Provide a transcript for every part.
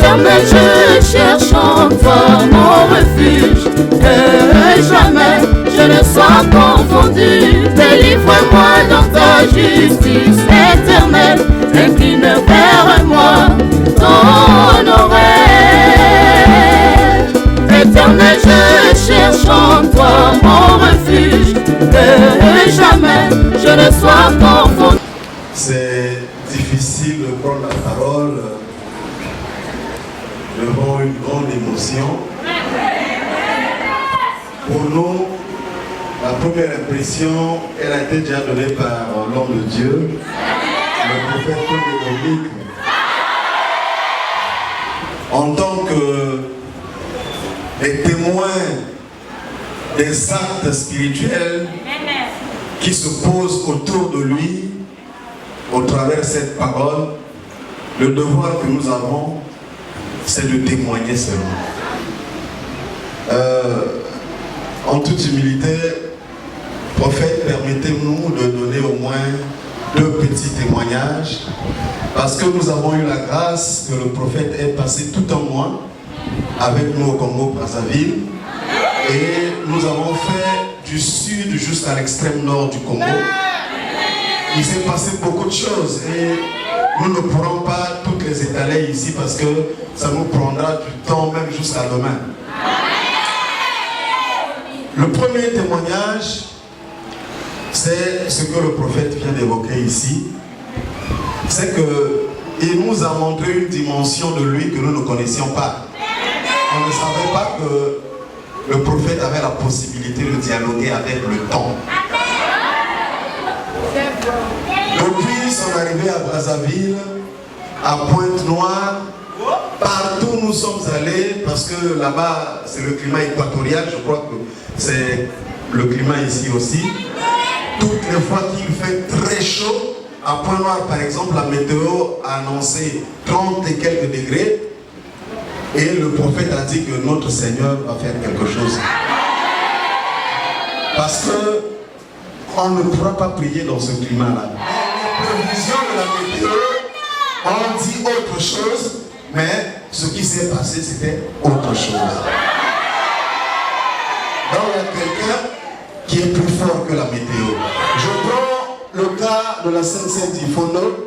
Éternel, je cherche en toi mon refuge, que jamais je ne sois confondu. Délivre-moi dans ta justice éternelle, incline vers moi ton oreille. Éternel, je cherche en toi mon refuge, que jamais je ne sois confondu. C'est difficile de prendre la parole devant une grande émotion. Pour nous, la première impression, elle a été déjà donnée par l'homme de Dieu, le prophète Dominique. En tant que les témoins des actes spirituels qui se posent autour de lui, au travers de cette parole, le devoir que nous avons, c'est de témoigner seulement. En toute humilité, prophète, permettez-nous de donner au moins 2 petits témoignages, parce que nous avons eu la grâce que le prophète ait passé tout un mois avec nous au Congo-Brazzaville, et nous avons fait du sud jusqu'à l'extrême nord du Congo. Il s'est passé beaucoup de choses et nous ne pourrons pas toutes les étaler ici parce que ça nous prendra du temps même jusqu'à demain. Le premier témoignage, c'est ce que le prophète vient d'évoquer ici. C'est qu'il nous a montré une dimension de lui que nous ne connaissions pas. On ne savait pas que le prophète avait la possibilité de dialoguer avec le temps. Depuis son arrivée à Brazzaville, à Pointe-Noire, partout où nous sommes allés, parce que là-bas c'est le climat équatorial, je crois que c'est le climat ici aussi. Toutes les fois qu'il fait très chaud, à Pointe-Noire par exemple, la météo a annoncé 30 et quelques degrés, et le prophète a dit que notre Seigneur va faire quelque chose. Parce que on ne pourra pas prier dans ce climat-là. Les prévisions de la météo ont dit autre chose, mais ce qui s'est passé, c'était autre chose. Donc il y a quelqu'un qui est plus fort que la météo. Je prends le cas de la Sainte Ifono.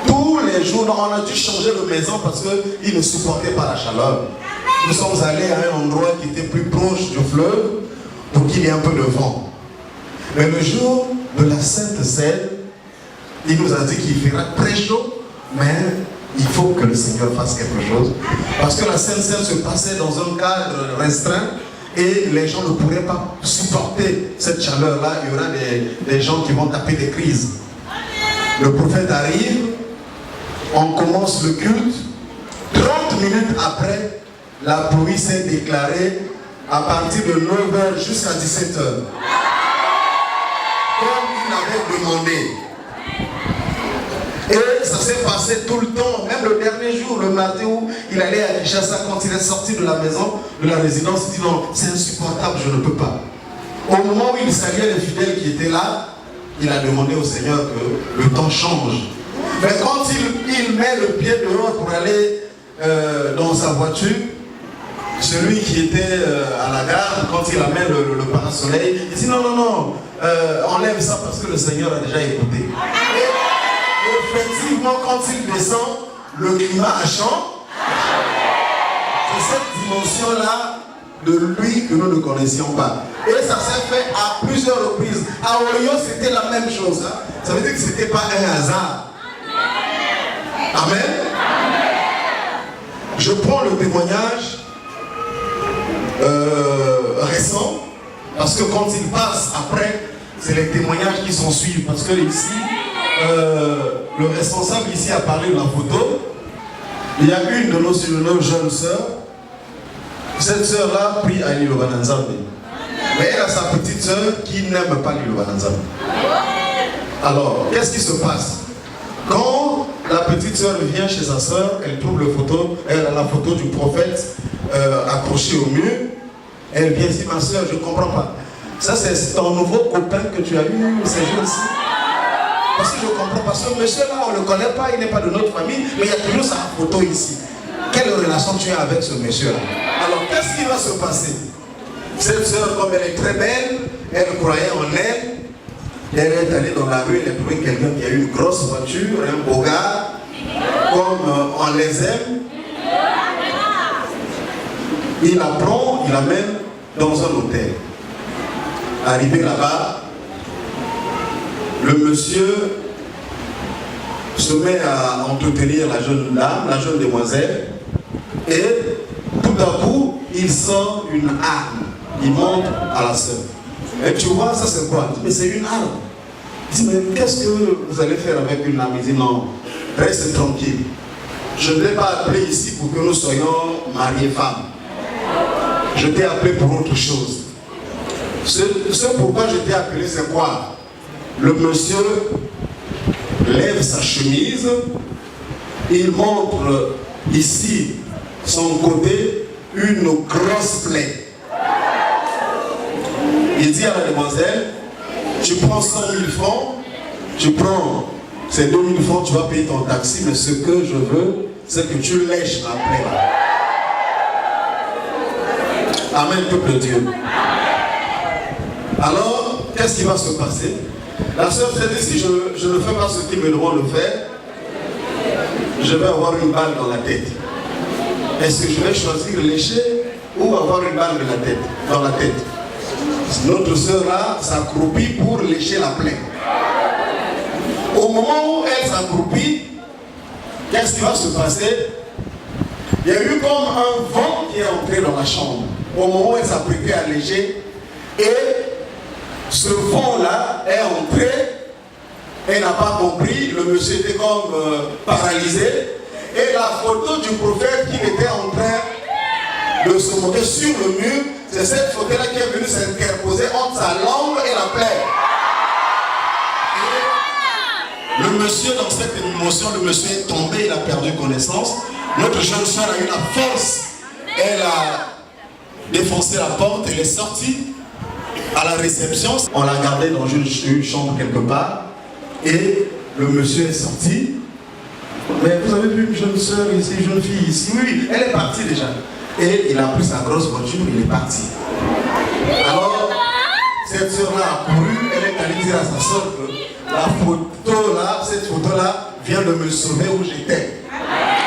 Tous les jours, on a dû changer de maison parce qu'il ne supportait pas la chaleur. Nous sommes allés à un endroit qui était plus proche du fleuve pour qu'il y ait un peu de vent. Mais le jour de la Sainte Seine, il nous a dit qu'il fera très chaud, mais il faut que le Seigneur fasse quelque chose. Parce que la Sainte Seine se passait dans un cadre restreint et les gens ne pourraient pas supporter cette chaleur-là. Il y aura des gens qui vont taper des crises. Le prophète arrive, on commence le culte, 30 minutes après, la pluie s'est déclarée à partir de 9h jusqu'à 17h. Comme il avait demandé. Et ça s'est passé tout le temps, même le dernier jour, le matin où il allait à Kinshasa, quand il est sorti de la maison, de la résidence, il dit non, c'est insupportable, je ne peux pas. Au moment où il saluait les fidèles qui étaient là, il a demandé au Seigneur que le temps change. Mais quand il met le pied dehors pour aller dans sa voiture, celui qui était à la gare, quand il amène le parasoleil, il dit non, non, non, enlève ça parce que le Seigneur a déjà écouté. Et effectivement, quand il descend, le climat a changé. C'est cette dimension-là de lui que nous ne connaissions pas. Et ça s'est fait à plusieurs reprises. À Oyo, c'était la même chose. Hein? Ça veut dire que ce n'était pas un hasard. Amen. Je prends le témoignage récent, parce que quand il passe après, c'est les témoignages qui s'en suivent. Parce que ici, le responsable ici a parlé de la photo. Il y a une de nos jeunes sœurs. Cette sœur-là prie à Lilobananzambe. Mais elle a sa petite sœur qui n'aime pas Lilobananzambe. Alors, qu'est-ce qui se passe? Quand la petite sœur vient chez sa sœur, elle trouve elle a la photo du prophète accrochée au mur. Elle vient dire, ma sœur, je ne comprends pas. Ça, c'est ton nouveau copain que tu as eu ces jours-ci. Parce que je comprends, parce que monsieur là, on ne le connaît pas, il n'est pas de notre famille, mais il y a toujours sa photo ici. Quelle relation tu as avec ce monsieur là? Alors, qu'est-ce qui va se passer? Cette soeur, comme elle est très belle, elle croyait en elle. Elle est allée dans la rue, elle a trouvé quelqu'un qui a une grosse voiture, un beau gars, comme on les aime. Il la prend, il l'amène dans un hôtel. Arrivé là-bas, le monsieur se met à entretenir la jeune dame, la jeune demoiselle, et tout à coup, il sort une arme. Il montre à la sœur. Et tu vois, ça c'est quoi? Mais c'est une arme. Il dit, mais qu'est-ce que vous allez faire avec une arme? Il dit, non, reste tranquille. Je ne l'ai pas appelé ici pour que nous soyons mariés femmes. Je t'ai appelé pour autre chose. Ce pourquoi je t'ai appelé, c'est quoi? Le monsieur lève sa chemise, il montre ici, son côté, une grosse plaie. Il dit à la demoiselle, tu prends 100 000 francs, tu prends ces 2 000 francs, tu vas payer ton taxi, mais ce que je veux, c'est que tu lèches la plaie là. Amen, peuple de Dieu. Alors, qu'est-ce qui va se passer? La sœur s'est dit, si je ne fais pas ce qu'il me demande de faire, je vais avoir une balle dans la tête. Est-ce que je vais choisir lécher ou avoir une balle dans la tête? Notre sœur là s'accroupit pour lécher la plaie. Au moment où elle s'accroupit, qu'est-ce qui va se passer? Il y a eu comme un vent qui est entré dans la chambre. Au moment où elle s'apprêtait à lécher, et ce vent-là est entré, elle n'a pas compris, le monsieur était comme paralysé, et la photo du prophète qui était en train de se montrer sur le mur, c'est cette photo-là qui est venue s'interposer entre sa langue et la plaie. Et le monsieur, dans cette émotion, le monsieur est tombé, il a perdu connaissance. Notre jeune soeur a eu la force, elle a défoncé la porte, elle est sortie à la réception. On l'a gardée dans une chambre quelque part, et le monsieur est sorti. Mais vous avez vu une jeune soeur ici, une jeune fille ici? Oui, elle est partie déjà. Et il a pris sa grosse voiture, il est parti. Alors, cette soeur-là a couru, elle est allée dire à sa soeur que la photo là, cette photo-là vient de me sauver où j'étais.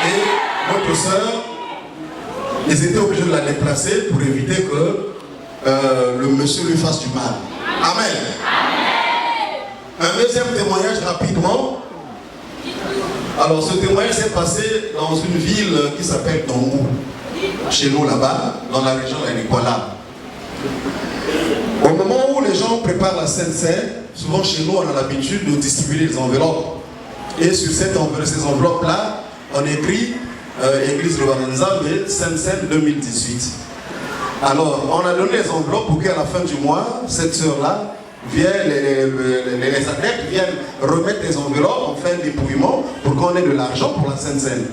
Et notre soeur, ils étaient obligés de la déplacer pour éviter que le monsieur lui fasse du mal. Amen. Un deuxième témoignage rapidement. Alors ce témoignage s'est passé dans une ville qui s'appelle Tongou. Chez nous là-bas, dans la région de Nicolas. Au moment où les gens préparent la Sainte-Seine, souvent chez nous on a l'habitude de distribuer les enveloppes. Et sur ces enveloppes-là, on écrit Église Lobanza, mais Sainte-Seine 2018. Alors, on a donné les enveloppes pour qu'à la fin du mois, cette sœur-là, les adeptes viennent remettre les enveloppes, on fait un dépouillement pour qu'on ait de l'argent pour la Sainte-Seine.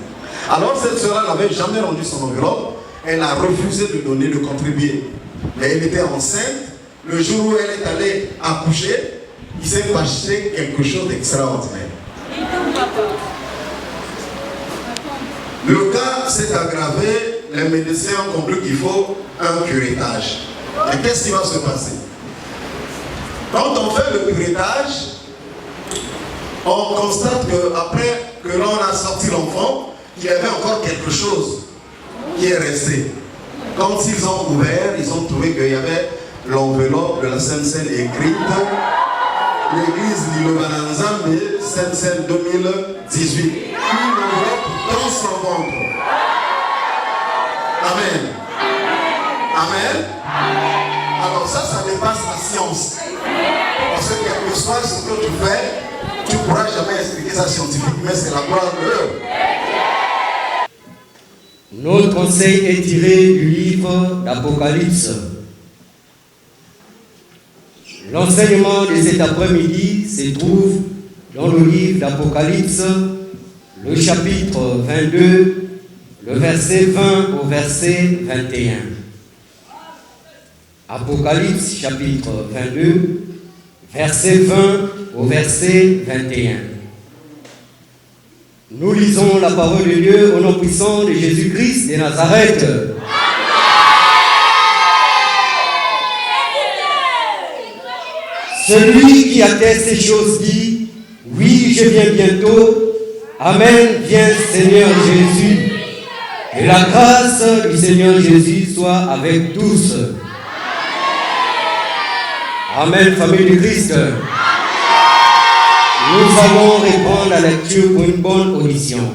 Alors cette sœur-là n'avait jamais rendu son enveloppe, elle a refusé de donner, de contribuer. Mais elle était enceinte, le jour où elle est allée accoucher, il s'est passé quelque chose d'extraordinaire. Le cas s'est aggravé, les médecins ont compris qu'il faut un curettage. Et qu'est-ce qui va se passer? Quand on fait le curettage, on constate qu'après que l'on a sorti l'enfant, il y avait encore quelque chose qui est resté. Quand ils ont ouvert, ils ont trouvé qu'il y avait l'enveloppe de la Sainte-Seine écrite l'église Lilobananza, mais Sainte-Seine 2018. Une enveloppe dans son ventre. Amen. Amen. Alors ça dépasse la science. Parce que quel que soit ce que tu fais, tu ne pourras jamais expliquer ça scientifiquement, mais c'est la gloire de Dieu. Notre conseil est tiré du livre d'Apocalypse. L'enseignement de cet après-midi se trouve dans le livre d'Apocalypse, le chapitre 22, le verset 20 au verset 21. Apocalypse chapitre 22, verset 20 au verset 21. Nous lisons la parole de Dieu au nom puissant de Jésus-Christ de Nazareth. Celui qui atteste ces choses dit, oui, je viens bientôt. Amen, viens Seigneur Jésus. Que la grâce du Seigneur Jésus soit avec tous. Amen, famille de Christ. Nous allons reprendre la lecture pour une bonne audition.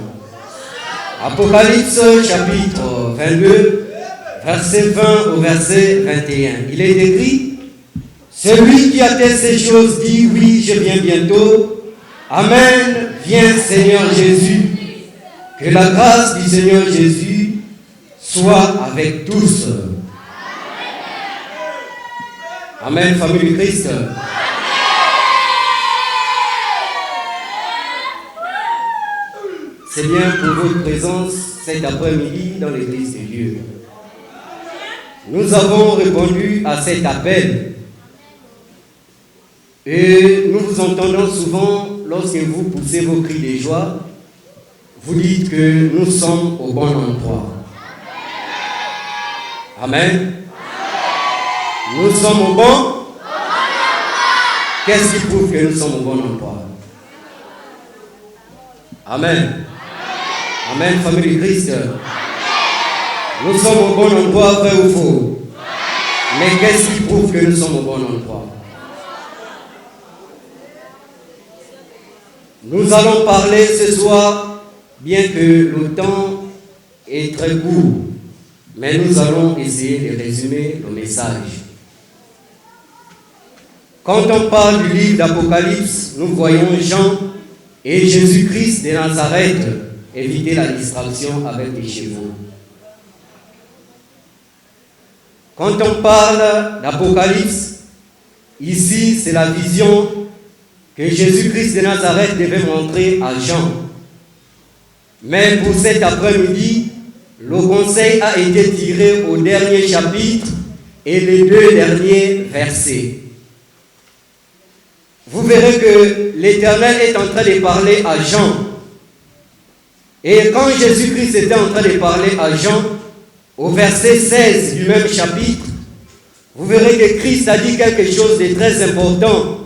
Apocalypse chapitre 22, verset 20 au verset 21. Il est écrit, celui qui atteste ces choses dit, oui, je viens bientôt. Amen, viens Seigneur Jésus. Que la grâce du Seigneur Jésus soit avec tous. Amen, famille du Christ. C'est bien pour votre présence cet après-midi dans l'église de Dieu. Nous avons répondu à cet appel. Et nous vous entendons souvent lorsque vous poussez vos cris de joie, vous dites que nous sommes au bon endroit. Amen. Nous sommes au bon. Qu'est-ce qui prouve que nous sommes au bon endroit? Amen. Amen, famille de Christ. Nous sommes au bon endroit, vrai ou faux? Mais qu'est-ce qui prouve que nous sommes au bon endroit? Nous allons parler ce soir, bien que le temps est très court, mais nous allons essayer de résumer le message. Quand on parle du livre d'Apocalypse, nous voyons Jean et Jésus-Christ de Nazareth éviter la distraction avec les chevaux. Quand on parle d'Apocalypse, ici c'est la vision que Jésus-Christ de Nazareth devait montrer à Jean. Mais pour cet après-midi, le conseil a été tiré au dernier chapitre et les 2 derniers versets. Vous verrez que l'Éternel est en train de parler à Jean. Et quand Jésus-Christ était en train de parler à Jean, au verset 16 du même chapitre, vous verrez que Christ a dit quelque chose de très important.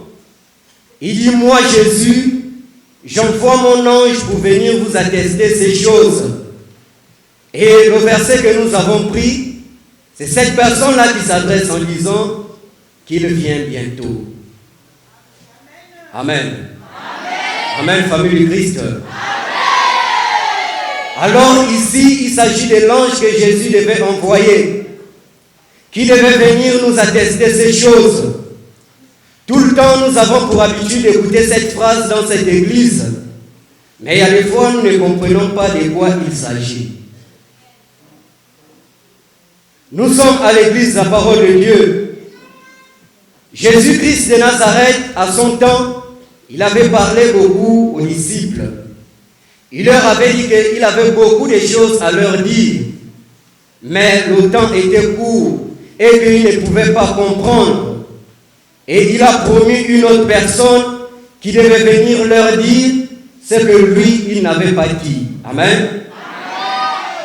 Il dit, moi Jésus, j'envoie mon ange pour venir vous attester ces choses. Et le verset que nous avons pris, c'est cette personne-là qui s'adresse en disant qu'il vient bientôt. Amen. Amen, famille du Christ. Amen. Alors ici, il s'agit de l'ange que Jésus devait envoyer, qui devait venir nous attester ces choses. Tout le temps, nous avons pour habitude d'écouter cette phrase dans cette église. Mais il y a des fois, nous ne comprenons pas de quoi il s'agit. Nous sommes à l'église de la parole de Dieu. Jésus-Christ de Nazareth, à son temps, il avait parlé beaucoup aux disciples. Il leur avait dit qu'il avait beaucoup de choses à leur dire. Mais le temps était court et qu'ils ne pouvaient pas comprendre. Et il a promis une autre personne qui devait venir leur dire ce que lui, il n'avait pas dit. Amen.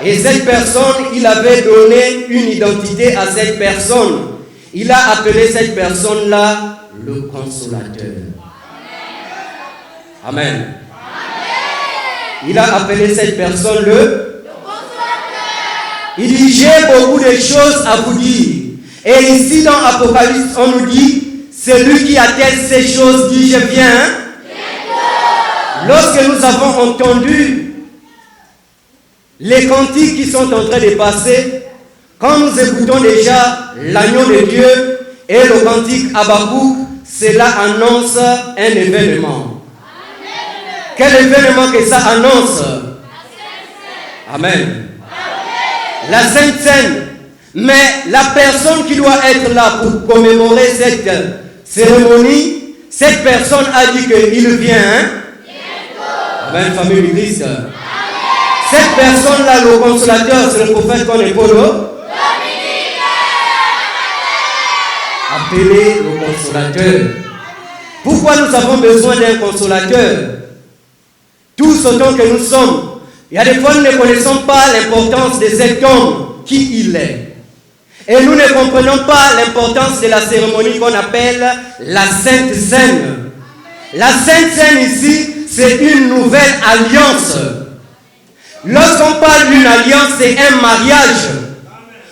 Et cette personne, il avait donné une identité à cette personne. Il a appelé cette personne-là le consolateur. Amen. Il a appelé cette personne le consolateur. Il dit, j'ai beaucoup de choses à vous dire. Et ici dans Apocalypse, on nous dit, celui qui atteste ces choses dit, je viens. Lorsque nous avons entendu les cantiques qui sont en train de passer, quand nous écoutons déjà l'agneau de Dieu et le cantique Habakkuk, cela annonce un événement. Quel événement que ça annonce? Amen. La Sainte Seine. Mais la personne qui doit être là pour commémorer cette cérémonie, cette personne a dit qu'il vient. Amen, famille du Christ. Cette personne-là, le consolateur, c'est le prophète qu'on est Polo. Appelé le consolateur. Pourquoi nous avons besoin d'un consolateur? Tous autant que nous sommes, il y a des fois nous ne connaissons pas l'importance de cet homme, qui il est. Et nous ne comprenons pas l'importance de la cérémonie qu'on appelle la Sainte Seine. La Sainte Seine ici, c'est une nouvelle alliance. Lorsqu'on parle d'une alliance, c'est un mariage.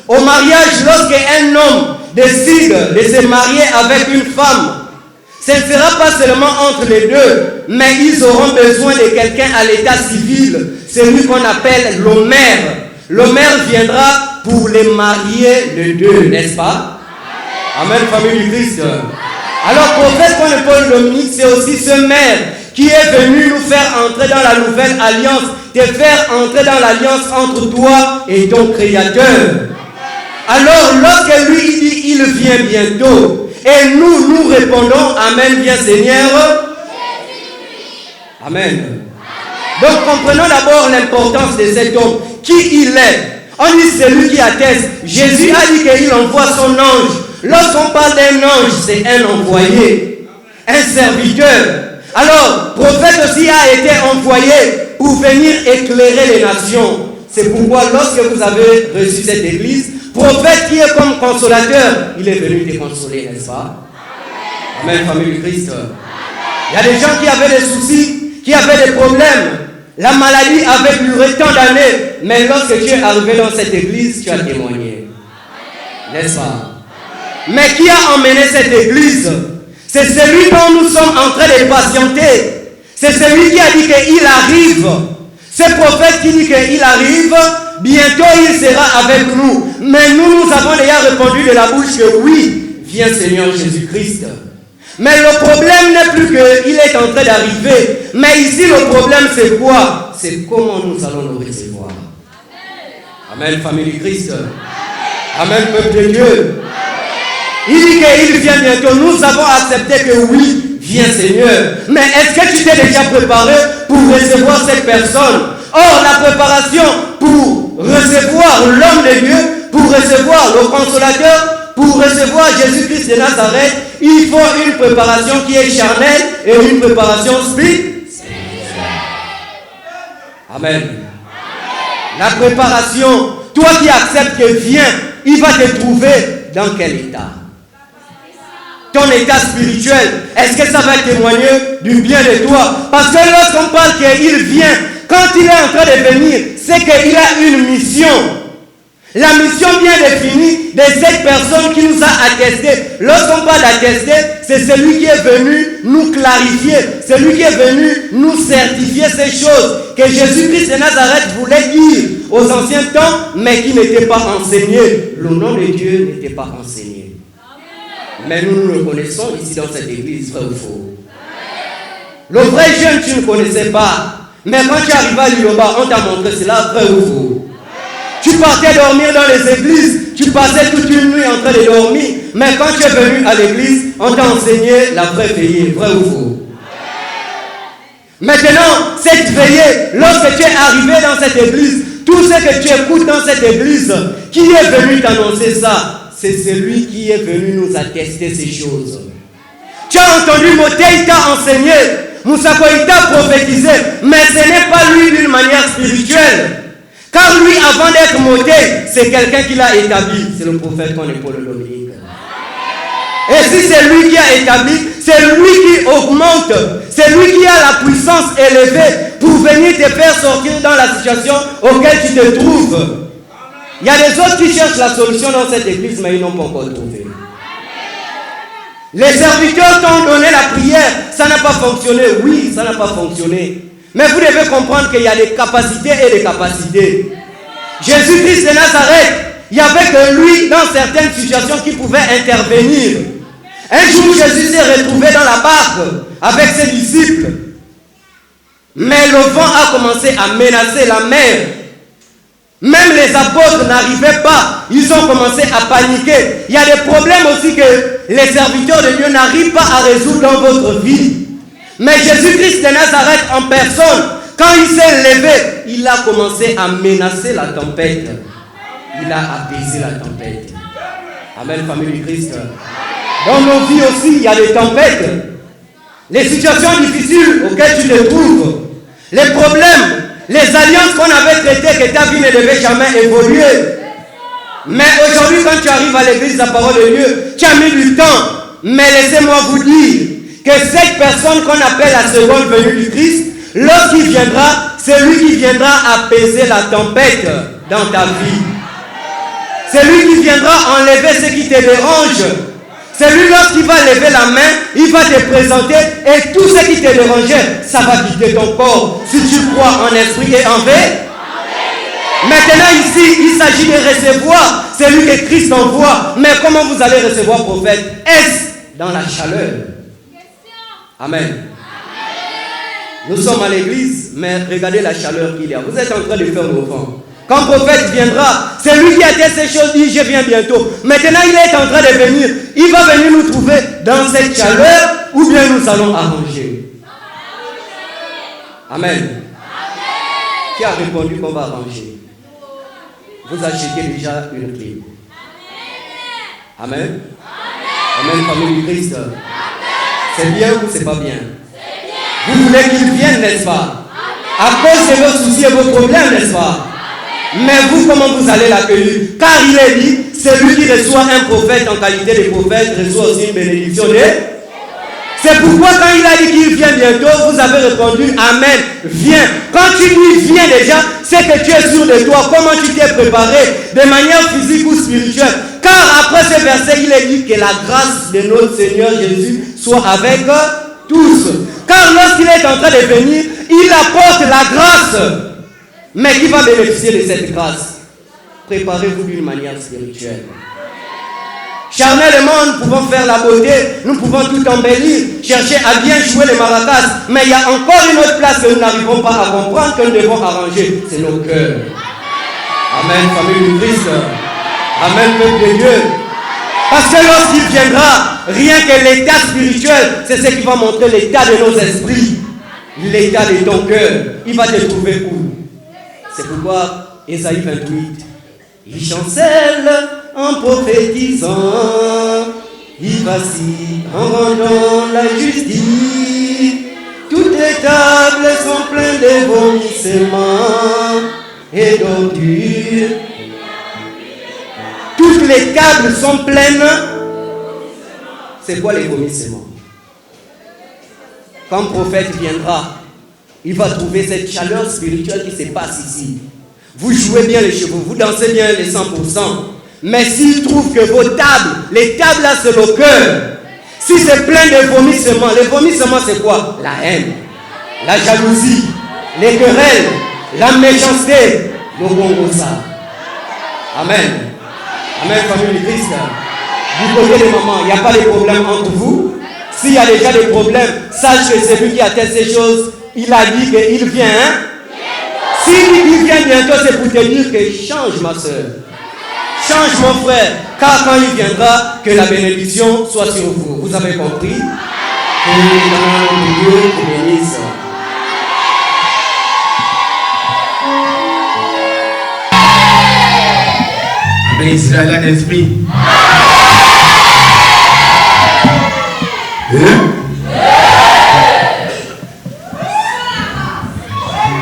Au mariage, lorsqu'un homme décide de se marier avec une femme, ce ne sera pas seulement entre les deux, mais ils auront besoin de quelqu'un à l'état civil, celui qu'on appelle l'homère. L'homère viendra pour les marier les deux, n'est-ce pas? Amen, famille du Christ. Alors, prophète Paul Dominique, c'est aussi ce maire qui est venu nous faire entrer dans la nouvelle alliance, te faire entrer dans l'alliance entre toi et ton Créateur. Alors, lorsque lui dit, il vient bientôt, et nous répondons, Amen, viens Seigneur. Amen. Donc, comprenons d'abord l'importance de cet homme. Qui il est? On dit celui qui atteste. Jésus a dit qu'il envoie son ange. Lorsqu'on parle d'un ange, c'est un envoyé, un serviteur. Alors, prophète aussi a été envoyé pour venir éclairer les nations. C'est pourquoi lorsque vous avez reçu cette église, prophète qui est comme consolateur, il est venu te consoler, n'est-ce pas? Amen, famille du Christ. Il y a des gens qui avaient des soucis, qui avaient des problèmes. La maladie avait duré tant d'années, mais lorsque tu es arrivé dans cette église, tu as témoigné. N'est-ce pas? Mais qui a emmené cette église? C'est celui dont nous sommes en train de patienter. C'est celui qui a dit qu'il arrive. Ce prophète qui dit qu'il arrive, bientôt il sera avec nous. Mais nous avons déjà répondu de la bouche que oui, viens Seigneur Jésus-Christ. Mais le problème n'est plus qu'il est en train d'arriver. Mais ici, le problème, c'est quoi? C'est comment nous allons le recevoir. Amen, famille du Christ. Amen, peuple de Dieu. Il dit qu'il vient bientôt. Nous avons accepté que oui, viens Seigneur. Mais est-ce que tu t'es déjà préparé pour recevoir cette personne? Or, la préparation pour recevoir l'homme de Dieu, pour recevoir le consolateur, pour recevoir Jésus-Christ de Nazareth, il faut une préparation qui est charnelle et une préparation spirituelle. Amen. La préparation, toi qui acceptes que viens, il va te trouver dans quel état? Ton état spirituel, est-ce que ça va témoigner du bien de toi? Parce que lorsqu'on parle qu'il vient, quand il est en train de venir, c'est qu'il a une mission. La mission bien définie de cette personne qui nous a attesté. Lorsqu'on parle d'attester, c'est celui qui est venu nous clarifier, celui qui est venu nous certifier ces choses que Jésus-Christ de Nazareth voulait dire aux anciens temps, mais qui n'étaient pas enseignés. Le nom de Dieu n'était pas enseigné. Mais nous le connaissons ici dans cette église, vrai ou faux? Le vrai jeune, tu ne connaissais pas. Mais quand tu arrives à Liloba, on t'a montré cela, vrai ou faux? Tu partais dormir dans les églises, tu passais toute une nuit en train de dormir, mais quand tu es venu à l'église, on t'a enseigné la vraie veillée, vrai ou faux? Maintenant, cette veillée, lorsque tu es arrivé dans cette église, tout ce que tu écoutes dans cette église, qui est venu t'annoncer ça? C'est celui qui est venu nous attester ces choses. Tu as entendu Moté, il t'a enseigné, Moussako, il t'a prophétisé, mais ce n'est pas lui d'une manière spirituelle. Car lui, avant d'être Moté, c'est quelqu'un qui l'a établi. C'est le prophète qu'on est Paul Dominique. Et si c'est lui qui a établi, c'est lui qui augmente. C'est lui qui a la puissance élevée pour venir te faire sortir dans la situation auquel tu te trouves. Il y a des autres qui cherchent la solution dans cette église, mais ils n'ont pas encore trouvé. Les serviteurs t'ont donné la prière, ça n'a pas fonctionné. Oui, ça n'a pas fonctionné. Mais vous devez comprendre qu'il y a des capacités et des capacités. Jésus-Christ de Nazareth, il n'y avait que lui dans certaines situations qui pouvait intervenir. Un jour, Jésus s'est retrouvé dans la barque avec ses disciples. Mais le vent a commencé à menacer la mer. Même les apôtres n'arrivaient pas. Ils ont commencé à paniquer. Il y a des problèmes aussi que les serviteurs de Dieu n'arrivent pas à résoudre dans votre vie. Mais Jésus-Christ de Nazareth en personne, quand il s'est levé, il a commencé à menacer la tempête. Il a apaisé la tempête. Amen, famille du Christ. Dans nos vies aussi, il y a des tempêtes. les situations difficiles auxquelles tu te trouves, les problèmes, les alliances qu'on avait traitées que ta vie ne devait jamais évoluer. Mais aujourd'hui, quand tu arrives à l'église, la parole de Dieu, tu as mis du temps. Mais laissez-moi vous dire que cette personne qu'on appelle la seconde venue du Christ, lorsqu'il viendra, c'est lui qui viendra apaiser la tempête dans ta vie. C'est lui qui viendra enlever ce qui te dérange. C'est lui, lorsqu'il va lever la main, il va te présenter et tout ce qui te dérangeait, ça va quitter ton corps. Si tu crois en esprit et en vérité. Maintenant ici, il s'agit de recevoir celui que Christ envoie. Mais comment vous allez recevoir prophète? Est-ce dans la chaleur? Amen. Nous sommes à l'église, mais regardez la chaleur qu'il y a. Vous êtes en train de faire le vent. Quand le prophète viendra, c'est lui qui a dit ces choses, dit je viens bientôt. Maintenant il est en train de venir. Il va venir nous trouver dans cette chaleur ou bien nous allons arranger. Amen. Qui a répondu qu'on va arranger? Vous achetez déjà une clé. Amen. Amen, famille du Christ. C'est bien ou c'est pas bien? Vous voulez qu'il vienne, n'est-ce pas? À cause de vos soucis et vos problèmes, n'est-ce pas? Mais vous, comment vous allez l'accueillir? Car il est dit, celui qui reçoit un prophète en qualité de prophète reçoit aussi une bénédiction. C'est pourquoi quand il a dit qu'il vient bientôt, vous avez répondu Amen, viens. Quand tu dis viens déjà, c'est que tu es sûr de toi, comment tu t'es préparé de manière physique ou spirituelle. Car après ce verset, il est dit que la grâce de notre Seigneur Jésus soit avec tous. Car lorsqu'il est en train de venir, il apporte la grâce. Mais qui va bénéficier de cette grâce? Préparez-vous d'une manière spirituelle. Charnellement, nous pouvons faire la beauté, nous pouvons tout embellir, chercher à bien jouer les maracas, mais il y a encore une autre place que nous n'arrivons pas à comprendre, que nous devons arranger, c'est nos cœurs. Amen, famille du Christ. Amen, peuple de Dieu. Parce que lorsqu'il viendra, rien que l'état spirituel, c'est ce qui va montrer l'état de nos esprits, l'état de ton cœur. Il va te trouver où? C'est pourquoi Ésaïe 28, il chancelle en prophétisant, il vacille en rendant la justice. Toutes les tables sont pleines de vomissements et d'ordures. Toutes les tables sont pleines. C'est quoi les vomissements? Quand le prophète viendra, il va trouver cette chaleur spirituelle qui se passe ici. Vous jouez bien les chevaux, vous dansez bien les 100%. Mais s'il trouve que vos tables, les tables là c'est le cœur. Si c'est plein de vomissements, les vomissements c'est quoi? La haine, la jalousie, les querelles, la méchanceté, le bongosa. Amen. Amen, famille du Christ. Vous côté les mamans, il n'y a pas de problème entre vous. S'il y a déjà des problèmes, sache que c'est lui qui a fait ces choses. Il a dit qu'il vient. Hein? S'il vient bientôt, c'est pour te dire que change ma soeur. Change mon frère. Car quand il viendra, que la bénédiction soit sur vous. Vous avez compris? Que Dieu vous bénisse. Amen, Israël, l'esprit.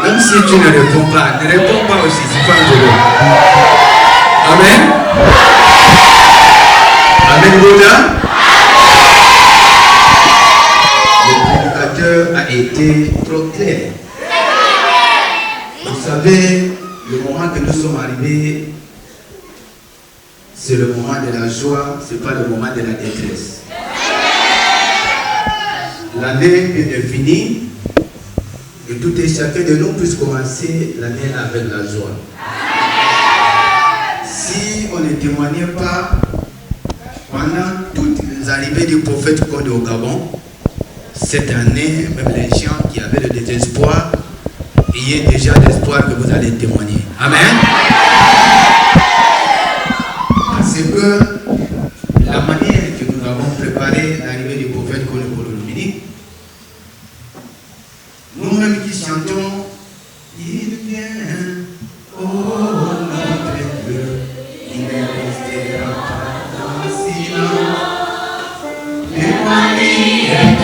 Même si tu ne réponds pas aussi, c'est pas un jeu. Amen. Amen, Goda. Le prédicateur a été trop clair. Vous savez, le moment que nous sommes arrivés, c'est le moment de la joie, ce n'est pas le moment de la détresse. L'année est finie et tout et chacun de nous puisse commencer l'année avec la joie. Si on ne témoignait pas pendant toutes les arrivées du prophète Condé au Gabon, cette année, même les gens qui avaient le désespoir, ayez déjà l'espoir que vous allez témoigner. Amen. Parce que la manière que nous avons préparé l'arrivée du prophète Condé pour le Dominique, nous-mêmes qui chantons, il vient, oh notre Dieu, il ne restera pas dans le silence. Et Marie est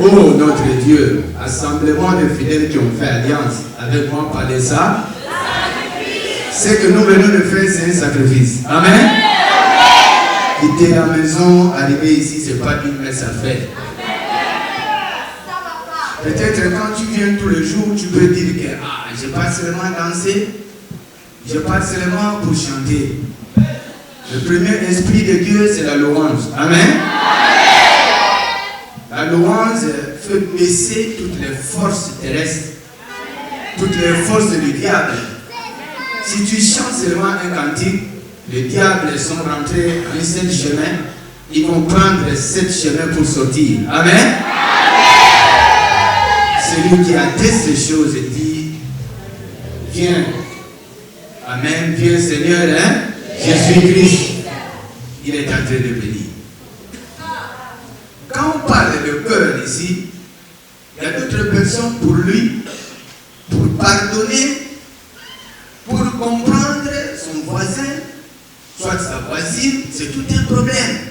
Oh notre Dieu, assemblement de fidèles qui ont fait alliance avec moi par les ça. Ce que nous venons de faire, c'est un sacrifice. Amen. Quitter la maison, arriver ici, ce n'est pas une messe à faire. Peut-être quand tu viens tous les jours, tu peux dire que je ne vais pas seulement danser, je ne vais pas seulement pour chanter. Le premier esprit de Dieu, c'est la louange. Amen. La louange fait baisser toutes les forces terrestres, toutes les forces du diable. Si tu chantes seulement un cantique, les diables sont rentrés dans 7 chemins, ils vont prendre 7 chemins pour sortir. Amen. Celui qui a dit ces choses dit, viens. Amen. Viens Seigneur, hein? Jésus-Christ, il est en train de venir. Quand on parle de cœur ici, il y a d'autres personnes pour lui, pour pardonner, pour comprendre son voisin, soit sa voisine, c'est tout un problème.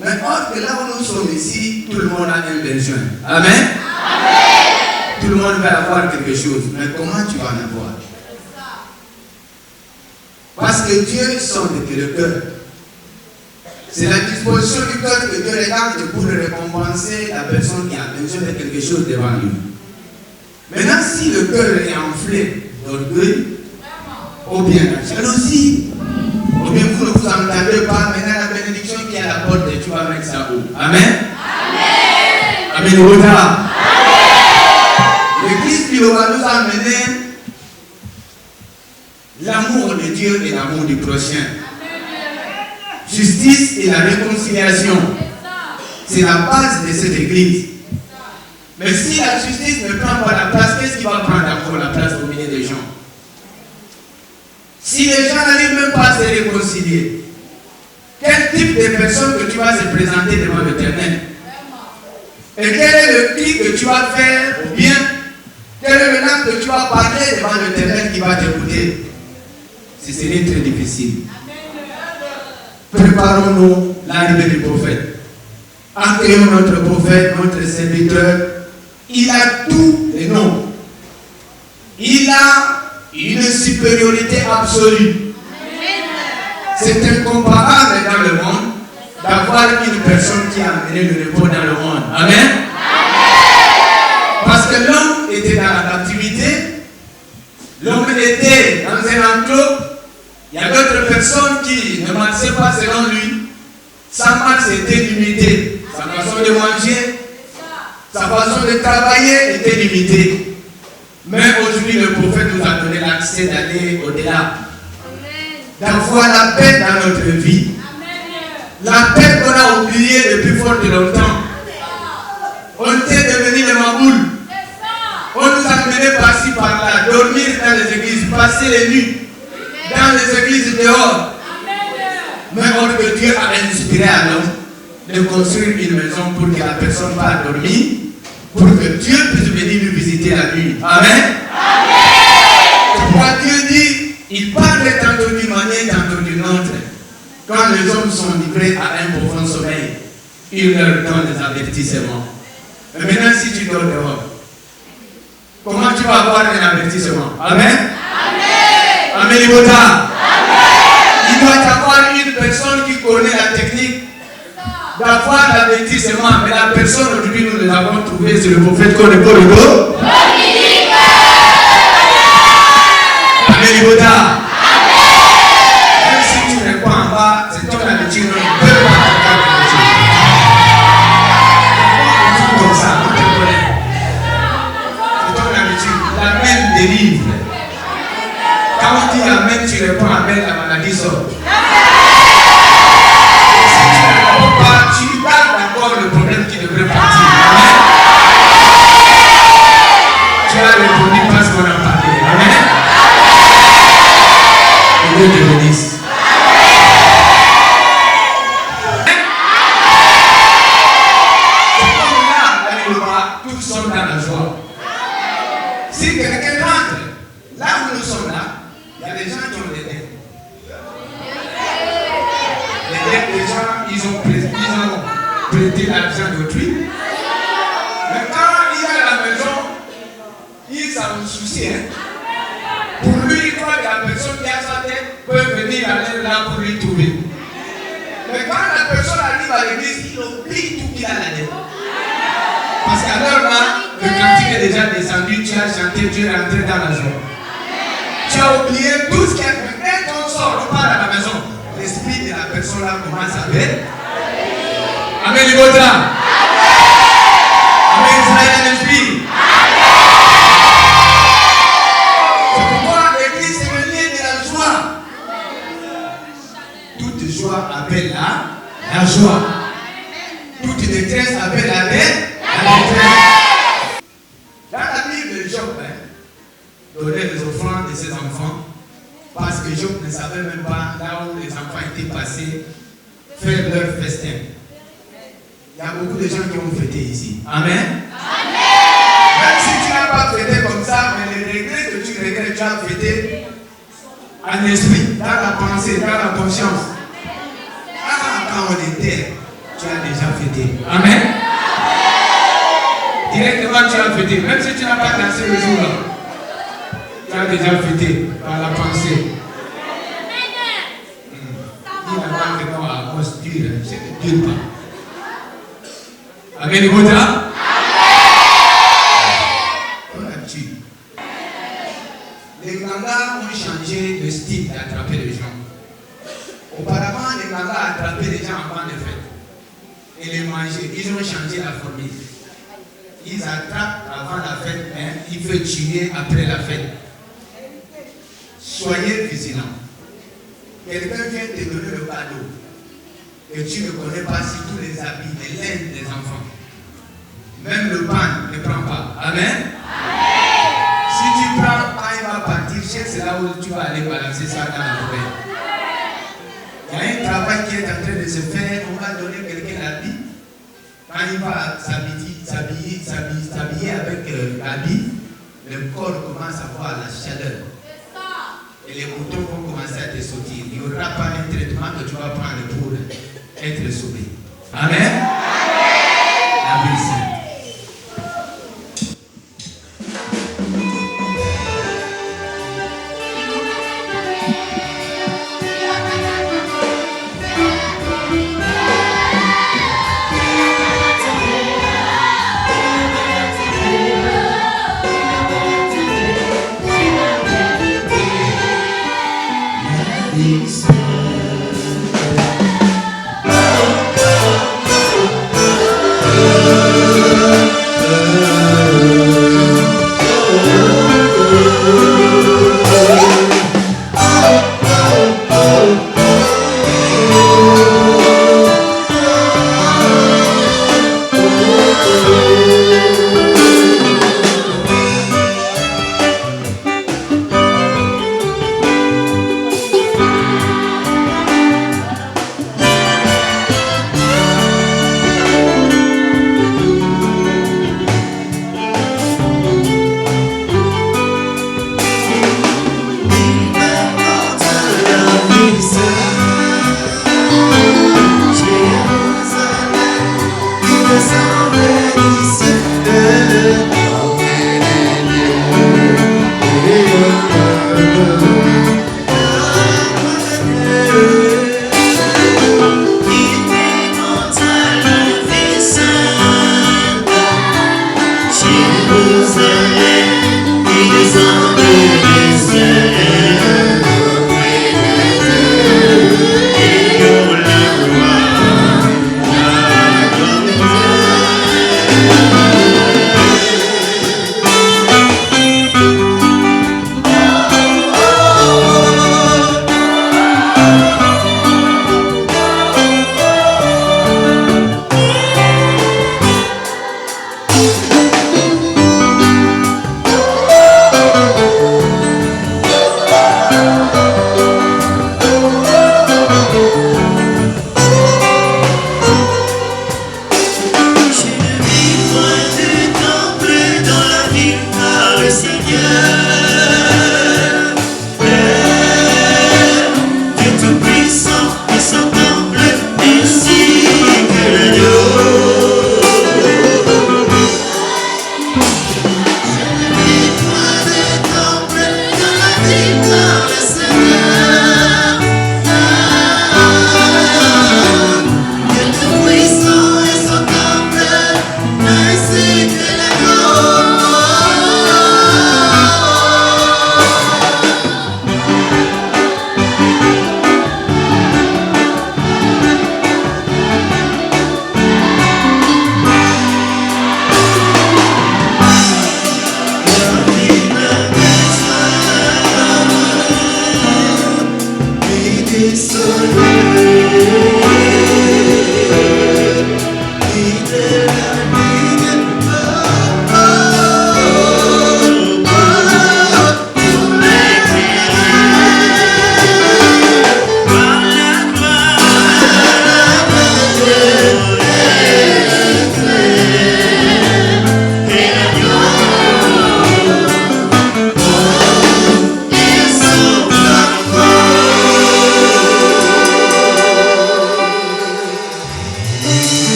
Mais or que là où nous sommes ici, tout le monde a un besoin. Amen. Amen. Tout le monde va avoir quelque chose. Mais comment tu vas en avoir? Parce que Dieu sonde que le cœur. C'est la disposition du cœur que Dieu regarde pour récompenser la personne qui a besoin de quelque chose devant lui. Maintenant, si le cœur est enflé d'orgueil, ou bien la jalousie, ou bien vous ne vous entendez pas, maintenant la bénédiction qui est à la porte, tu vas mettre ça où? Amen. Amen. Amen. L'église qui va nous amener l'amour de Dieu et l'amour du prochain. Justice et la réconciliation. C'est la base de cette église. Mais si la justice ne prend pas la place, qu'est-ce qui va prendre encore la place au milieu des gens? Si les gens n'arrivent même pas à se réconcilier, quel type de personne que tu vas se présenter devant l'Éternel? Et quel est le cri que tu vas faire, ou bien quel est le nom que tu vas parler devant l'Éternel qui va t'écouter? Ce serait très difficile. Préparons-nous l'arrivée du prophète. Accueillons notre prophète, notre serviteur. Il a tous les noms. Il a une supériorité absolue. C'est incomparable dans le monde d'avoir une personne qui a amené le repos dans le monde. Amen. Parce que l'homme était dans la captivité, l'homme était dans un enclos. Il y a d'autres personnes qui ne marchaient pas selon lui. Sa marche était limitée. Sa façon de manger, sa façon de travailler était limitée. Mais aujourd'hui, le prophète nous a donné l'accès d'aller au-delà. D'avoir la paix dans notre vie. La paix qu'on a oubliée depuis fort de longtemps. On était devenu les maboules. On nous a menés par-ci par-là, dormir dans les églises, passer les nuits dans les églises dehors. Mais or que Dieu a inspiré à l'homme de construire une maison pour que la personne va dormir, pour que Dieu puisse venir lui visiter la nuit. Amen. Pourquoi Dieu dit, il parle tantôt d'une manière, tantôt d'une autre. Quand les hommes sont livrés à un profond sommeil, il leur donne des avertissements. Mais maintenant, si tu dors dehors, comment tu vas avoir un avertissement? Amen. Amen. Il doit y avoir une personne qui connaît la technique d'avoir l'avertissement. Mais la personne aujourd'hui, nous l'avons trouvé sur le prophète qu'on est pour le dos. Amen. Même si tu n'es pas en bas, c'est ton habitude. On ne peut pas faire comme ça, on te connaît. C'est ton habitude. La même délivre. Quand on dit Amen, tu réponds Amen, la maladie sort. Si tu ne réponds pas, tu gardes encore le problème qui devrait partir. Amen. Tu as répondu parce qu'on a parlé. Amen. Et Dieu te bénisse. C'est comme là, alléluia, tous sont dans la joie. Si quelqu'un rentre, là où nous sommes là, il y a des gens qui ont des dettes. Les dettes des gens, ils ont prêté l'argent d'autrui. ici. Hein? Pour lui, il croit que la personne qui a sa tête peut venir aller là pour lui trouver. Mais quand la personne arrive à l'église, il oublie tout qu'il a la tête. Parce qu'alors là, le cantique est déjà descendu, tu as chanté, tu es rentré dans la joie. Tu as oublié tout ce qu'il y a fait. Dès qu'on sort, on part à la maison. L'esprit de la personne là commence à faire. Amen, Libota. Amen, Israël, l'esprit. C'est pourquoi l'église est le lieu de la joie. Toute joie appelle la joie. Toute détresse appelle la détresse. Dans la Bible, Job donnait les offrandes de ses enfants parce que Job ne savait même pas là où les enfants étaient passés faire leur festin. Il y a beaucoup de gens qui ont fêté ici. Amen. Même si tu n'as pas fêté comme ça, mais les regrets que tu regrettes, tu as fêté en esprit, dans la pensée, dans la conscience. Ah, quand on était, tu as déjà fêté. Amen. Directement tu as fêté, même si tu n'as pas dansé le jour là, tu as déjà fêté par la pensée. Il n'a pas vraiment à construire, c'est ne dure pas. Amen, Libota. Les gangas ont changé de style d'attraper les gens. Auparavant, les gangas attrapaient les gens avant les fêtes et les mangeaient. Ils ont changé la formule. Ils attrapent avant la fête, mais il faut tuer après la fête. Soyez vigilants. Quelqu'un vient te donner le cadeau que tu ne connais pas, si tous les habits, les laines des enfants. Même le pain ne prend pas. Amen. Si tu prends, quand il va partir, c'est là où tu vas aller balancer ça dans la poubelle. Il y a un travail qui est en train de se faire. On va donner quelqu'un l'habit. Quand il va s'habiller avec l'habit, le corps commence à avoir la chaleur. Et les boutons vont commencer à te sortir. Il n'y aura pas un traitement que tu vas prendre pour être sauvé. Amen. La vie sainte.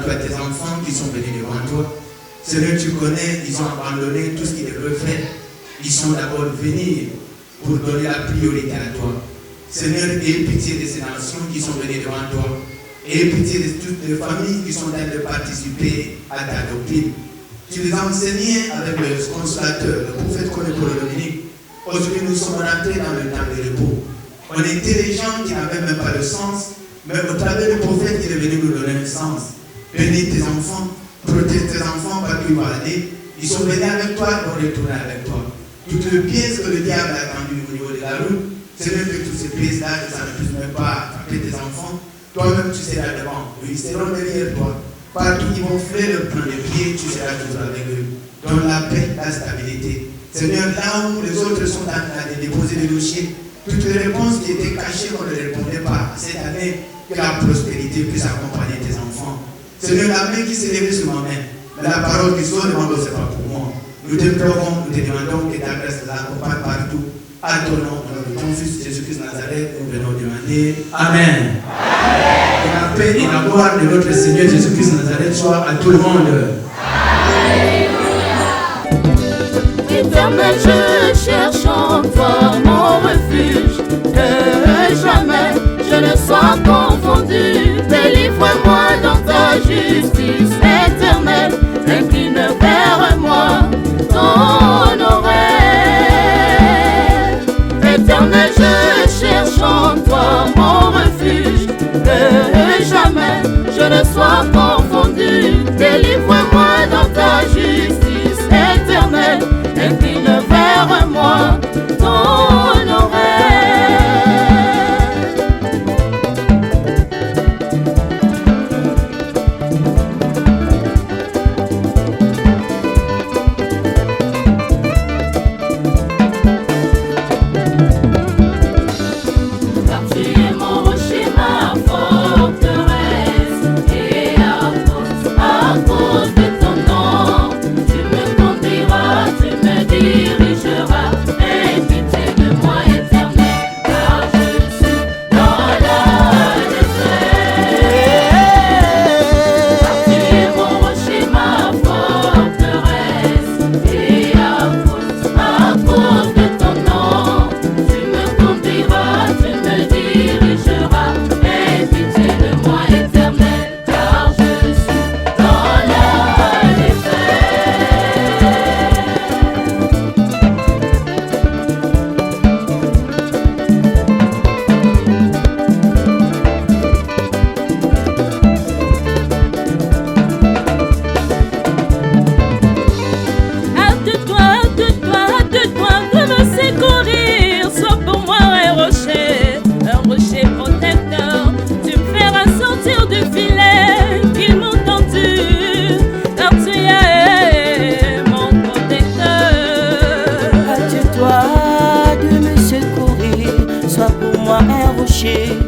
toi tes enfants qui sont venus devant toi. Seigneur, tu connais, ils ont abandonné tout ce qu'ils devaient faire. Ils sont d'abord venus pour donner la priorité à toi. Seigneur, aie pitié de ces nations qui sont venues devant toi. Aie pitié de toutes les familles qui sont en train de participer à ta doctrine. Tu les as enseignés avec le consolateur, le prophète Paul Dominique. Aujourd'hui, nous sommes rentrés dans le temps de repos. On était des gens qui n'avaient même pas de sens, mais au travers du prophète, il est venu nous donner un sens. Bénis tes enfants, protège tes enfants par qui ils vont aller. Ils sont venus avec toi, ils vont retourner avec toi. Toutes les pièces que le diable a tendues au niveau de la route, Seigneur, que toutes ces pièces-là, ça ne puisse même pas frapper tes enfants. Toi-même, tu seras devant. Ils seront derrière toi. Partout ils vont faire le plan de pied, tu seras toujours avec eux. Dans la paix, la stabilité. Seigneur, là où les autres sont en train de déposer des dossiers, toutes les réponses qui étaient cachées, on ne les répondait pas. Cette année, que la prospérité puisse accompagner tes enfants. Seigneur, la main qui s'est levée sur ma main, mais la parole qui sort devant nous, ce n'est pas pour moi. Nous te pleurons, nous te demandons que ta grâce nous accompagne partout. À ton nom, au nom de ton Fils Jésus-Christ de Nazareth, nous venons demander Amen. Que la paix et la gloire de notre Seigneur Jésus-Christ de Nazareth soient à tout le monde. Éternel, je cherche en toi mon refuge, que jamais je ne sois confondu. Délivre-moi dans ta justice éternelle, incline vers moi ton oreille. Éternel, je cherche en toi mon refuge, que jamais je ne sois confondu. Délivre-moi